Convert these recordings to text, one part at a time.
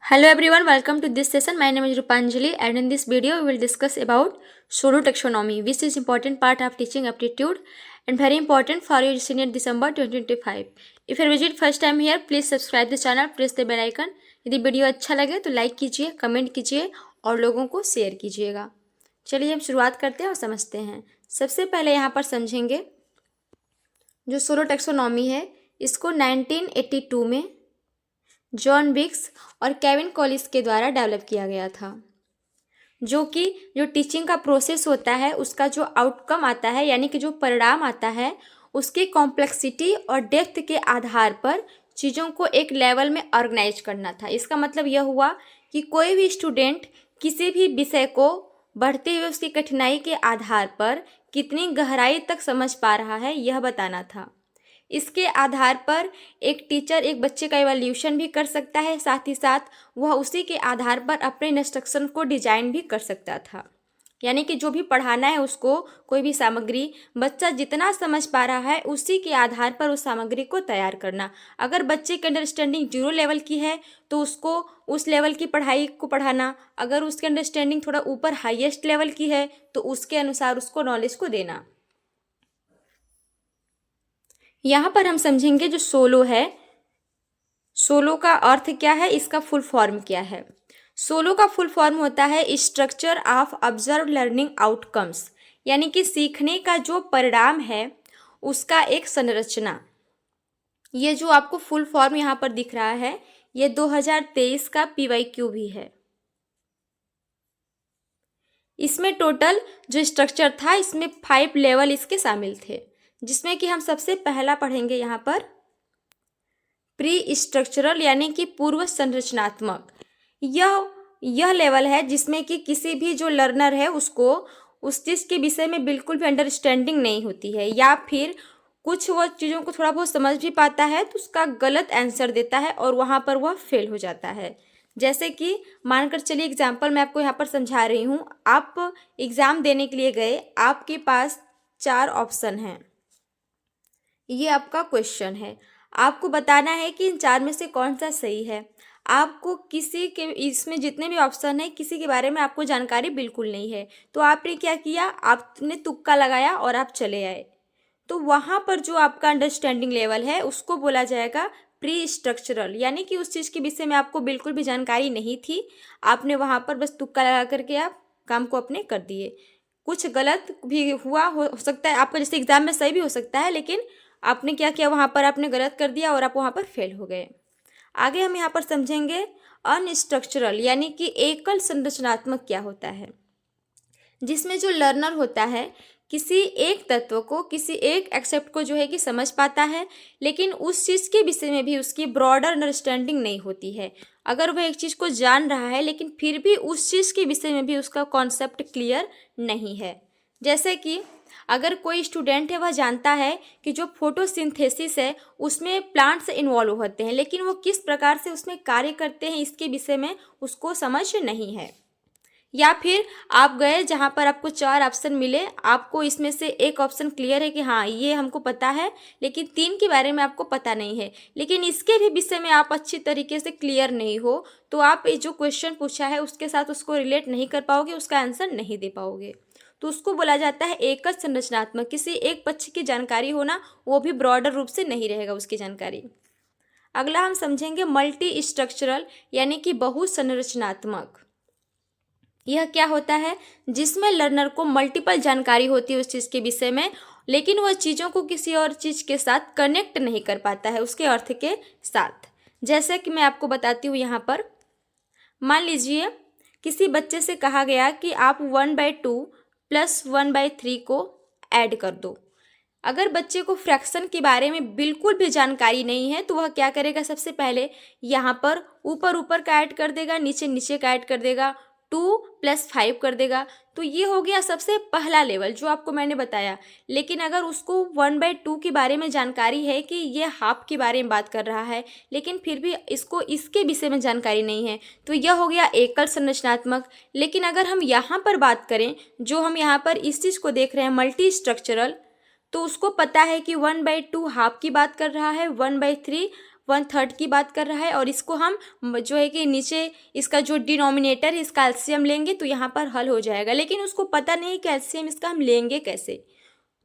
Hello everyone, welcome to this session. My name is Rupanjali and in this video we will discuss about pseudo taxonomy, which is important part of teaching aptitude and very important for your senior December 2025. If you visit first time here, please subscribe the channel, press the bell icon. यदि video अच्छा लगे तो like कीजिए, comment कीजिए और लोगों को share कीजिएगा। चलिए हम शुरुआत करते हैं और समझते हैं। सबसे पहले यहाँ पर समझेंगे जो सोलो टैक्सोनॉमी है, इसको 1982 में जॉन विक्स और केविन कॉलिस के द्वारा डेवलप किया गया था, जो कि जो टीचिंग का प्रोसेस होता है उसका जो आउटकम आता है यानी कि जो परिणाम आता है उसकी कॉम्प्लेक्सिटी और डेप्थ के आधार पर चीज़ों को एक लेवल में ऑर्गेनाइज करना था। इसका मतलब यह हुआ कि कोई भी स्टूडेंट किसी भी विषय को बढ़ते हुए उसकी कठिनाई के आधार पर कितनी गहराई तक समझ पा रहा है यह बताना था। इसके आधार पर एक टीचर एक बच्चे का इवैल्यूएशन भी कर सकता है, साथ ही साथ वह उसी के आधार पर अपने इंस्ट्रक्शन को डिजाइन भी कर सकता था। यानी कि जो भी पढ़ाना है उसको कोई भी सामग्री बच्चा जितना समझ पा रहा है उसी के आधार पर उस सामग्री को तैयार करना। अगर बच्चे की अंडरस्टैंडिंग 0 लेवल की है तो उसको उस लेवल की पढ़ाई को पढ़ाना, अगर उसकी अंडरस्टैंडिंग थोड़ा ऊपर हाईएस्ट लेवल की है तो उसके अनुसार उसको नॉलेज को देना। यहाँ पर हम समझेंगे जो सोलो है, सोलो का अर्थ क्या है, इसका फुल फॉर्म क्या है। सोलो का फुल फॉर्म होता है structure of observe learning outcomes, यानी कि सीखने का जो परिणाम है उसका एक संरचना। ये जो आपको फुल फॉर्म यहाँ पर दिख रहा है ये 2023 का PYQ भी है। इसमें टोटल जो स्ट्रक्चर था इसमें 5 लेवल इसके शामिल थे, जिसमें कि हम सबसे पहला पढ़ेंगे यहाँ पर प्री स्ट्रक्चरल यानी कि पूर्व संरचनात्मक। यह लेवल है जिसमें कि किसी भी जो लर्नर है उसको उस चीज़ के विषय में बिल्कुल भी अंडरस्टैंडिंग नहीं होती है, या फिर कुछ वो चीज़ों को थोड़ा बहुत समझ भी पाता है तो उसका गलत आंसर देता है और वहाँ पर वह फेल हो जाता है। जैसे कि मानकर चलिए एग्जाम्पल मैं आपको यहाँ पर समझा रही हूँ। आप एग्ज़ाम देने के लिए गए, आपके पास 4 ऑप्शन हैं, ये आपका क्वेश्चन है, आपको बताना है कि इन 4 में से कौन सा सही है। आपको किसी के इसमें जितने भी ऑप्शन है किसी के बारे में आपको जानकारी बिल्कुल नहीं है, तो आपने क्या किया, आपने तुक्का लगाया और आप चले आए। तो वहाँ पर जो आपका अंडरस्टैंडिंग लेवल है उसको बोला जाएगा प्री स्ट्रक्चरल, यानी कि उस चीज़ के विषय में आपको बिल्कुल भी जानकारी नहीं थी, आपने वहाँ पर बस तुक्का लगा करके आप काम को अपने कर दिए। कुछ गलत भी हुआ हो सकता है आपका, जैसे एग्जाम में सही भी हो सकता है, लेकिन आपने क्या किया वहाँ पर आपने गलत कर दिया और आप वहाँ पर फेल हो गए। आगे हम यहाँ पर समझेंगे अनस्ट्रक्चरल यानी कि एकल संरचनात्मक क्या होता है, जिसमें जो लर्नर होता है किसी एक तत्व को, किसी एक एक्सेप्ट को जो है कि समझ पाता है, लेकिन उस चीज़ के विषय में भी उसकी ब्रॉडर अंडरस्टैंडिंग नहीं होती है। अगर वह एक चीज़ को जान रहा है लेकिन फिर भी उस चीज़ के विषय में भी उसका कॉन्सेप्ट क्लियर नहीं है। जैसे कि अगर कोई स्टूडेंट है वह जानता है कि जो फोटोसिंथेसिस है उसमें प्लांट्स इन्वॉल्व होते हैं, लेकिन वो किस प्रकार से उसमें कार्य करते हैं इसके विषय में उसको समझ नहीं है। या फिर आप गए जहाँ पर आपको 4 ऑप्शन मिले, आपको इसमें से एक ऑप्शन क्लियर है कि हाँ ये हमको पता है, लेकिन 3 के बारे में आपको पता नहीं है, लेकिन इसके भी विषय में आप अच्छी तरीके से क्लियर नहीं हो, तो आप जो क्वेश्चन पूछा है उसके साथ उसको रिलेट नहीं कर पाओगे, उसका आंसर नहीं दे पाओगे। तो उसको बोला जाता है एकल संरचनात्मक, किसी एक पक्ष की जानकारी होना, वो भी ब्रॉडर रूप से नहीं रहेगा उसकी जानकारी। अगला हम समझेंगे मल्टी स्ट्रक्चरल यानी कि बहुसंरचनात्मक। यह क्या होता है, जिसमें लर्नर को मल्टीपल जानकारी होती है उस चीज़ के विषय में, लेकिन वह चीज़ों को किसी और चीज़ के साथ कनेक्ट नहीं कर पाता है उसके अर्थ के साथ। जैसे कि मैं आपको बताती हूँ यहाँ पर, मान लीजिए किसी बच्चे से कहा गया कि आप 1/2 + 1/3 को ऐड कर दो। अगर बच्चे को फ्रैक्शन के बारे में बिल्कुल भी जानकारी नहीं है तो वह क्या करेगा, सबसे पहले यहाँ पर ऊपर ऊपर का ऐड कर देगा, नीचे नीचे का ऐड कर देगा, 2 + 5 कर देगा। तो ये हो गया सबसे पहला लेवल जो आपको मैंने बताया। लेकिन अगर उसको 1/2 के बारे में जानकारी है कि ये हाफ के बारे में बात कर रहा है, लेकिन फिर भी इसको इसके विषय में जानकारी नहीं है, तो यह हो गया एकल संरचनात्मक। लेकिन अगर हम यहाँ पर बात करें, जो हम यहाँ पर इस चीज़ को देख रहे हैं मल्टी स्ट्रक्चरल, तो उसको पता है कि 1/2 हाफ की बात कर रहा है, 1/3 1/3 की बात कर रहा है, और इसको हम जो है कि नीचे इसका जो डिनोमिनेटर है इसका एलसीएम लेंगे तो यहाँ पर हल हो जाएगा। लेकिन उसको पता नहीं कि एलसीएम इसका हम लेंगे कैसे,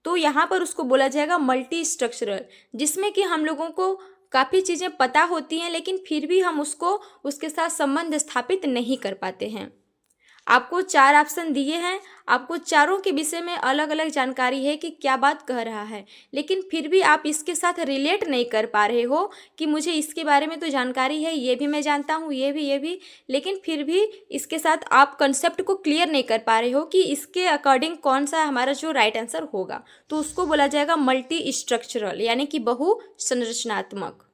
तो यहाँ पर उसको बोला जाएगा मल्टी स्ट्रक्चरल, जिसमें कि हम लोगों को काफ़ी चीज़ें पता होती हैं लेकिन फिर भी हम उसको उसके साथ संबंध स्थापित नहीं कर पाते हैं। आपको 4 ऑप्शन दिए हैं, आपको चारों के विषय में अलग अलग जानकारी है कि क्या बात कह रहा है, लेकिन फिर भी आप इसके साथ रिलेट नहीं कर पा रहे हो कि मुझे इसके बारे में तो जानकारी है, ये भी मैं जानता हूँ, ये भी, लेकिन फिर भी इसके साथ आप कंसेप्ट को क्लियर नहीं कर पा रहे हो कि इसके अकॉर्डिंग कौन सा हमारा जो राइट आंसर होगा, तो उसको बोला जाएगा मल्टी स्ट्रक्चरल यानी कि बहु संरचनात्मक।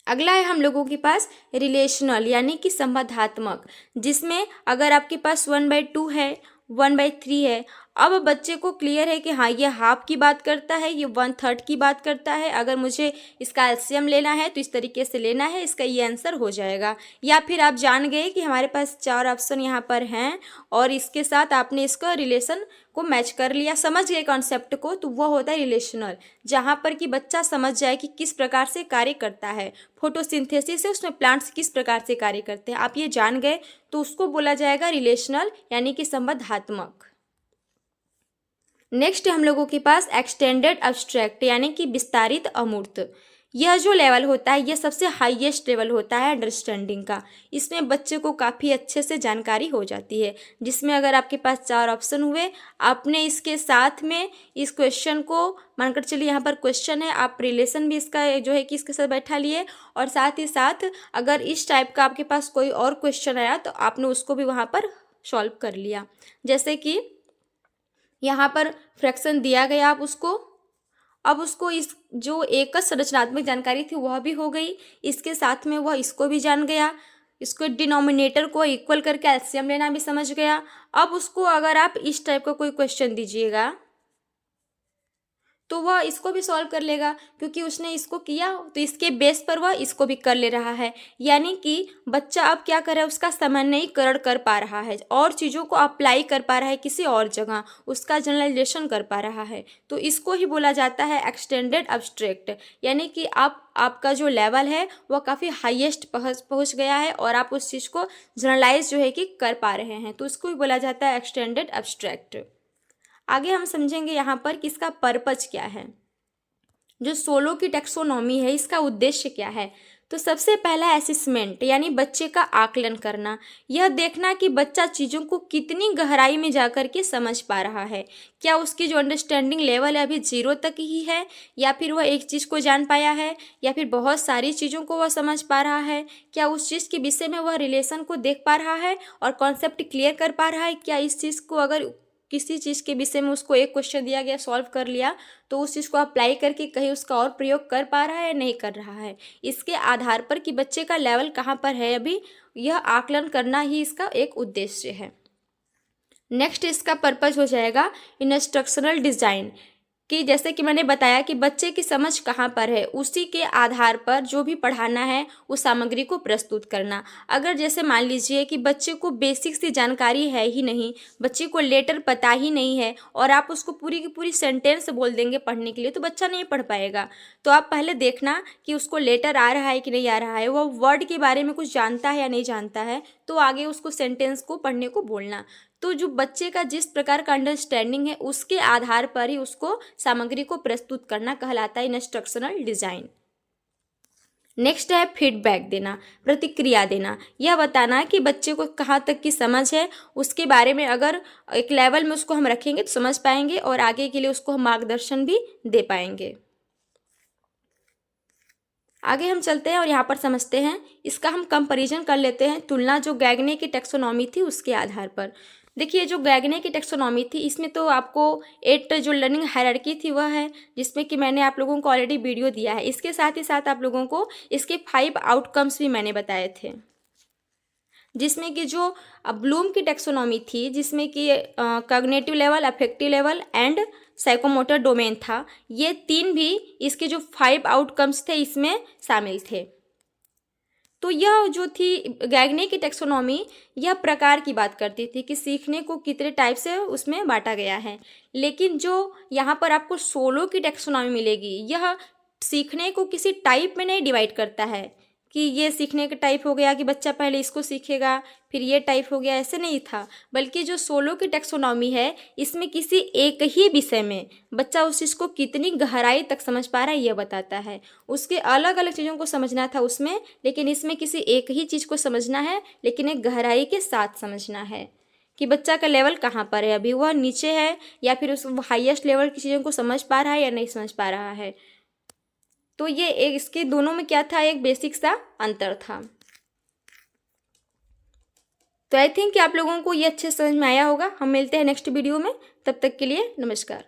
अगला है हम लोगों के पास रिलेशनल यानी कि संबंधात्मक, जिसमें अगर आपके पास 1/2 है, 1/3 है, अब बच्चे को क्लियर है कि हाँ ये हाफ की बात करता है, ये 1/3 की बात करता है, अगर मुझे इसका एलसीएम लेना है तो इस तरीके से लेना है, इसका ये आंसर हो जाएगा। या फिर आप जान गए कि हमारे पास 4 ऑप्शन यहाँ पर हैं और इसके साथ आपने इसका रिलेशन को मैच कर लिया, समझ गए कॉन्सेप्ट को, तो वो होता है रिलेशनल, जहाँ पर कि बच्चा समझ जाए कि किस प्रकार से कार्य करता है, फोटोसिंथेसिस है उसमें प्लांट्स किस प्रकार से कार्य करते हैं, आप ये जान गए तो उसको बोला जाएगा रिलेशनल यानी कि संबंधात्मक। नेक्स्ट हम लोगों के पास एक्सटेंडेड अब्स्ट्रैक्ट यानी कि विस्तारित अमूर्त। यह जो लेवल होता है यह सबसे हाईएस्ट लेवल होता है अंडरस्टैंडिंग का, इसमें बच्चे को काफ़ी अच्छे से जानकारी हो जाती है, जिसमें अगर आपके पास 4 ऑप्शन हुए, आपने इसके साथ में इस क्वेश्चन को मानकर चलिए, यहाँ पर क्वेश्चन है, आप रिलेशन भी इसका जो है कि इसके साथ बैठा लिए, और साथ ही साथ अगर इस टाइप का आपके पास कोई और क्वेश्चन आया तो आपने उसको भी वहाँ पर सॉल्व कर लिया। जैसे कि यहाँ पर फ्रैक्शन दिया गया, आप उसको अब उसको इस जो एकच संरचनात्मक जानकारी थी वह भी हो गई, इसके साथ में वह इसको भी जान गया, इसको डिनोमिनेटर को इक्वल करके एलसीएम लेना भी समझ गया। अब उसको अगर आप इस टाइप का कोई क्वेश्चन दीजिएगा तो वह इसको भी सॉल्व कर लेगा, क्योंकि उसने इसको किया तो इसके बेस पर वह इसको भी कर ले रहा है। यानी कि बच्चा अब क्या कर रहा है, उसका समन्वयीकरण कर पा रहा है और चीज़ों को अप्लाई कर पा रहा है किसी और जगह, उसका जनरलाइजेशन कर पा रहा है, तो इसको ही बोला जाता है एक्सटेंडेड अब्स्ट्रैक्ट। यानी कि आपका जो लेवल है वह काफ़ी हाईएस्ट पहुँच गया है और आप उस चीज़ को जनरलाइज जो है कि कर पा रहे हैं, तो इसको ही बोला जाता है एक्सटेंडेड अब्स्ट्रैक्ट। आगे हम समझेंगे यहाँ पर कि इसका पर्पज क्या है, जो सोलो की टैक्सोनॉमी है इसका उद्देश्य क्या है। तो सबसे पहला असेसमेंट यानी बच्चे का आकलन करना, यह देखना कि बच्चा चीज़ों को कितनी गहराई में जाकर के समझ पा रहा है, क्या उसकी जो अंडरस्टैंडिंग लेवल है अभी 0 तक ही है, या फिर वह एक चीज़ को जान पाया है, या फिर बहुत सारी चीज़ों को वह समझ पा रहा है, क्या उस चीज़ के विषय में वह रिलेशन को देख पा रहा है और कॉन्सेप्ट क्लियर कर पा रहा है, क्या इस चीज़ को अगर किसी चीज़ के विषय में उसको एक क्वेश्चन दिया गया, सॉल्व कर लिया, तो उस चीज़ को अप्लाई करके कहीं उसका और प्रयोग कर पा रहा है या नहीं कर रहा है। इसके आधार पर कि बच्चे का लेवल कहाँ पर है अभी, यह आकलन करना ही इसका एक उद्देश्य है। नेक्स्ट इसका पर्पस हो जाएगा इंस्ट्रक्शनल डिज़ाइन, कि जैसे कि मैंने बताया कि बच्चे की समझ कहाँ पर है, उसी के आधार पर जो भी पढ़ाना है उस सामग्री को प्रस्तुत करना। अगर जैसे मान लीजिए कि बच्चे को बेसिक सी जानकारी है ही नहीं, बच्चे को लेटर पता ही नहीं है और आप उसको पूरी की पूरी सेंटेंस बोल देंगे पढ़ने के लिए, तो बच्चा नहीं पढ़ पाएगा। तो आप पहले देखना कि उसको लेटर आ रहा है कि नहीं आ रहा है, वह वर्ड के बारे में कुछ जानता है या नहीं जानता है, तो आगे उसको सेंटेंस को पढ़ने को बोलना। तो जो बच्चे का जिस प्रकार का अंडरस्टैंडिंग है उसके आधार पर ही उसको सामग्री को प्रस्तुत करना कहलाता है इंस्ट्रक्शनल डिज़ाइन। नेक्स्ट है फीडबैक देना, प्रतिक्रिया देना, यह बताना कि बच्चे को कहाँ तक की समझ है, उसके बारे में अगर एक लेवल में उसको हम रखेंगे तो समझ पाएंगे और आगे के लिए उसको हम मार्गदर्शन भी दे पाएंगे। आगे हम चलते हैं और यहाँ पर समझते हैं, इसका हम कंपैरिजन कर लेते हैं, तुलना जो गैगने की टैक्सोनॉमी थी उसके आधार पर। देखिए जो गैगने की टैक्सोनॉमी थी इसमें तो आपको 8 जो लर्निंग हायरार्की थी वह है, जिसमें कि मैंने आप लोगों को ऑलरेडी वीडियो दिया है। इसके साथ ही साथ आप लोगों को इसके 5 आउटकम्स भी मैंने बताए थे, जिसमें कि जो ब्लूम की टैक्सोनॉमी थी, जिसमें कि cognitive level, affective level and psychomotor domain था, ये 3 भी इसके जो 5 आउटकम्स थे इसमें शामिल थे। तो यह जो थी गैगने की टैक्सोनॉमी, यह प्रकार की बात करती थी कि सीखने को कितने टाइप से उसमें बांटा गया है। लेकिन जो यहाँ पर आपको सोलो की टैक्सोनॉमी मिलेगी, यह सीखने को किसी टाइप में नहीं डिवाइड करता है कि ये सीखने का टाइप हो गया कि बच्चा पहले इसको सीखेगा फिर ये टाइप हो गया, ऐसे नहीं था। बल्कि जो सोलो की टैक्सोनॉमी है इसमें किसी एक ही विषय में बच्चा उस चीज़ को कितनी गहराई तक समझ पा रहा है ये बताता है। उसके अलग अलग चीज़ों को समझना था उसमें, लेकिन इसमें किसी एक ही चीज़ को समझना है, लेकिन एक गहराई के साथ समझना है कि बच्चा का लेवल कहाँ पर है, अभी वह नीचे है या फिर उस हाईएस्ट लेवल की चीज़ों को समझ पा रहा है या नहीं समझ पा रहा है। तो ये एक इसके दोनों में क्या था, एक बेसिक सा अंतर था। तो आई थिंक कि आप लोगों को ये अच्छे से समझ में आया होगा। हम मिलते हैं नेक्स्ट वीडियो में, तब तक के लिए नमस्कार।